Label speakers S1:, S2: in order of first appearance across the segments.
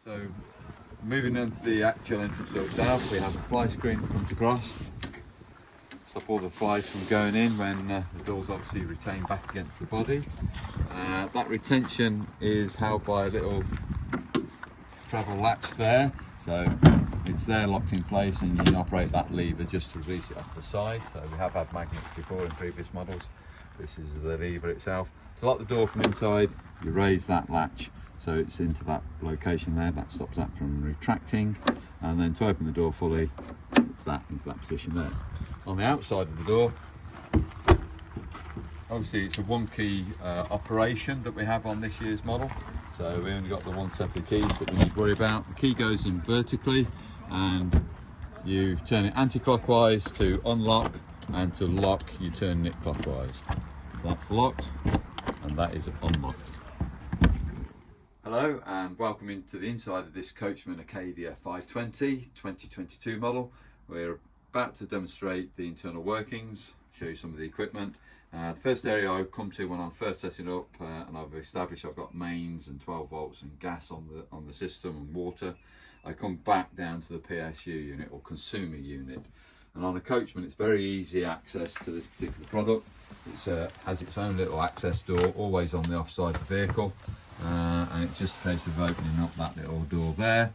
S1: So moving into the actual entrance door itself, we have a fly screen that comes across, stop all the flies from going in when the door's obviously retained back against the body. That retention is held by a little travel latch there, so it's there locked in place, and you can operate that lever just to release it off the side. So we have had magnets before in previous models. This is the lever itself. To lock the door from inside, you raise that latch so it's into that location there. That stops that from retracting, and then to open the door fully, it's that into that position there. On the outside of the door, obviously it's a one key operation that we have on this year's model, so we only got the one set of keys that we need to worry about. The key goes in vertically, and you turn it anti-clockwise to unlock, and to lock you turn it clockwise. So that's locked, and that is unlocked. Hello and welcome into the inside of this Coachman Acadia 520 2022 model. We're about to demonstrate the internal workings, show you some of the equipment. The first area I come to when I'm first setting up, and I've established I've got mains and 12 volts and gas on the system and water, I come back down to the PSU unit or consumer unit. And on a Coachman it's very easy access to this particular product. It has its own little access door, always on the off side of the vehicle. And it's just a case of opening up that little door there.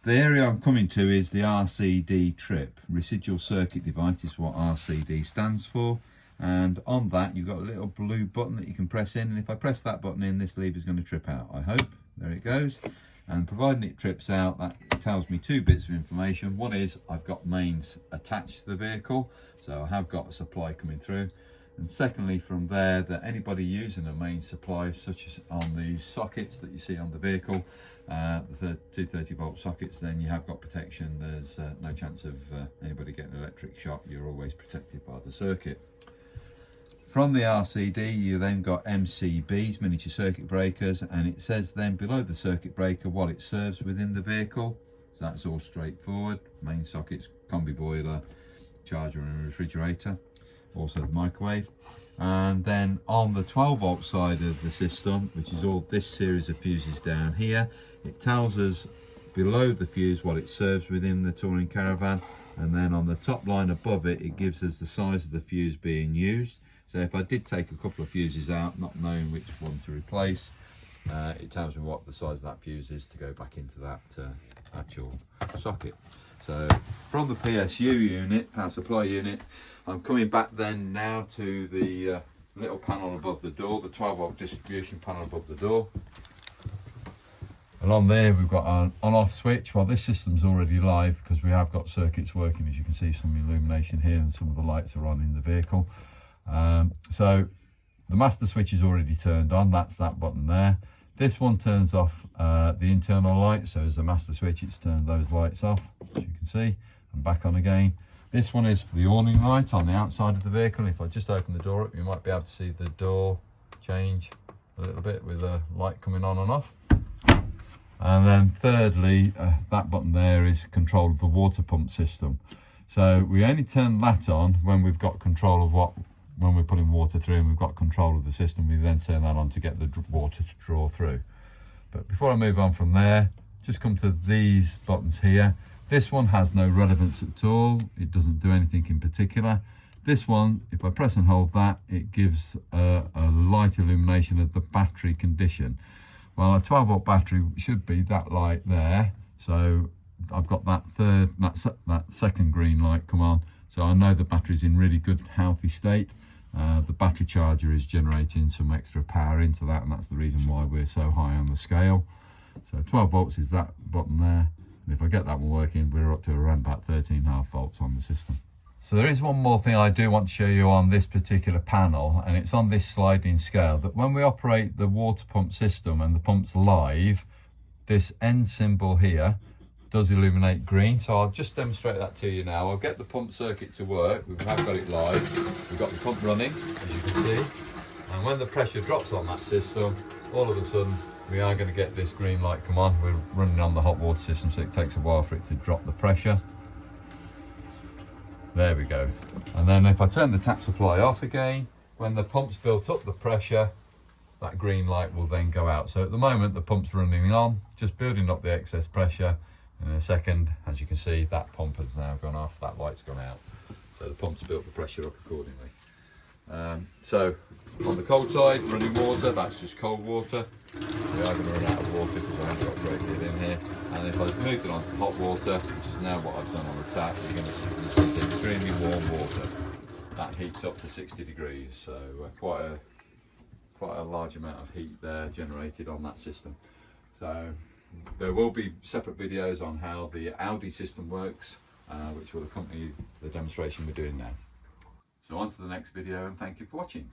S1: The area I'm coming to is the RCD trip, residual circuit device is what RCD stands for, and on that you've got a little blue button that you can press in, and if I press that button in, this lever is going to trip out, I hope. There it goes, and providing it trips out, that tells me two bits of information. One is I've got mains attached to the vehicle, so I have got a supply coming through. And secondly, from there, that anybody using a main supply, such as on these sockets that you see on the vehicle, the 230 volt sockets, then you have got protection. There's no chance of anybody getting an electric shock. You're always protected by the circuit. From the RCD, you then got MCBs, miniature circuit breakers, and it says then below the circuit breaker what it serves within the vehicle. So that's all straightforward. Main sockets, combi boiler, charger and refrigerator. Also the microwave. And then on the 12 volt side of the system, which is all this series of fuses down here, it tells us below the fuse what it serves within the touring caravan, and then on the top line above it, it gives us the size of the fuse being used. So if I did take a couple of fuses out, not knowing which one to replace, it tells me what the size of that fuse is to go back into that actual socket. So from the PSU unit, power supply unit, I'm coming back then now to the little panel above the door, the 12 volt distribution panel above the door. And on there we've got an on-off switch. Well, this system's already live because we have got circuits working. As you can see, some illumination here and some of the lights are on in the vehicle. So the master switch is already turned on, that's that button there. This one turns off the internal light, so as the master switch it's turned those lights off, as you can see, and back on again. This one is for the awning light on the outside of the vehicle. If I just open the door up, you might be able to see the door change a little bit with the light coming on and off. And then thirdly, that button there is control of the water pump system. So we only turn that on when we've got control of when we're putting water through and we've got control of the system. We then turn that on to get the water to draw through. But before I move on from there, just come to these buttons here. This one has no relevance at all. It doesn't do anything in particular. This one, if I press and hold that, it gives a light illumination of the battery condition. Well, a 12 volt battery should be that light there. So I've got that second green light come on. So I know the battery's in really good, healthy state. The battery charger is generating some extra power into that, and that's the reason why we're so high on the scale. So 12 volts is that button there. And if I get that one working, we're up to around about 13.5 volts on the system. So there is one more thing I do want to show you on this particular panel, and it's on this sliding scale, that when we operate the water pump system and the pump's live, this end symbol here does illuminate green. So I'll just demonstrate that to you now. I'll get the pump circuit to work. We have got it live. We've got the pump running, as you can see. And when the pressure drops on that system, all of a sudden, we are going to get this green light come on. We're running on the hot water system, so it takes a while for it to drop the pressure. There we go. And then if I turn the tap supply off again, when the pump's built up the pressure, that green light will then go out. So at the moment the pump's running on, just building up the excess pressure, and in a second, as you can see, that pump has now gone off, that light's gone out. So the pump's built the pressure up accordingly. So on the cold side, running water, that's just cold water. We are going to run out of water because I haven't got a great deal in here. And if I've moved it on to hot water, which is now what I've done on the tap, you're going to see it's extremely warm water. That heats up to 60 degrees, so quite a large amount of heat there generated on that system. So there will be separate videos on how the Audi system works, which will accompany the demonstration we're doing now. So on to the next video, and thank you for watching.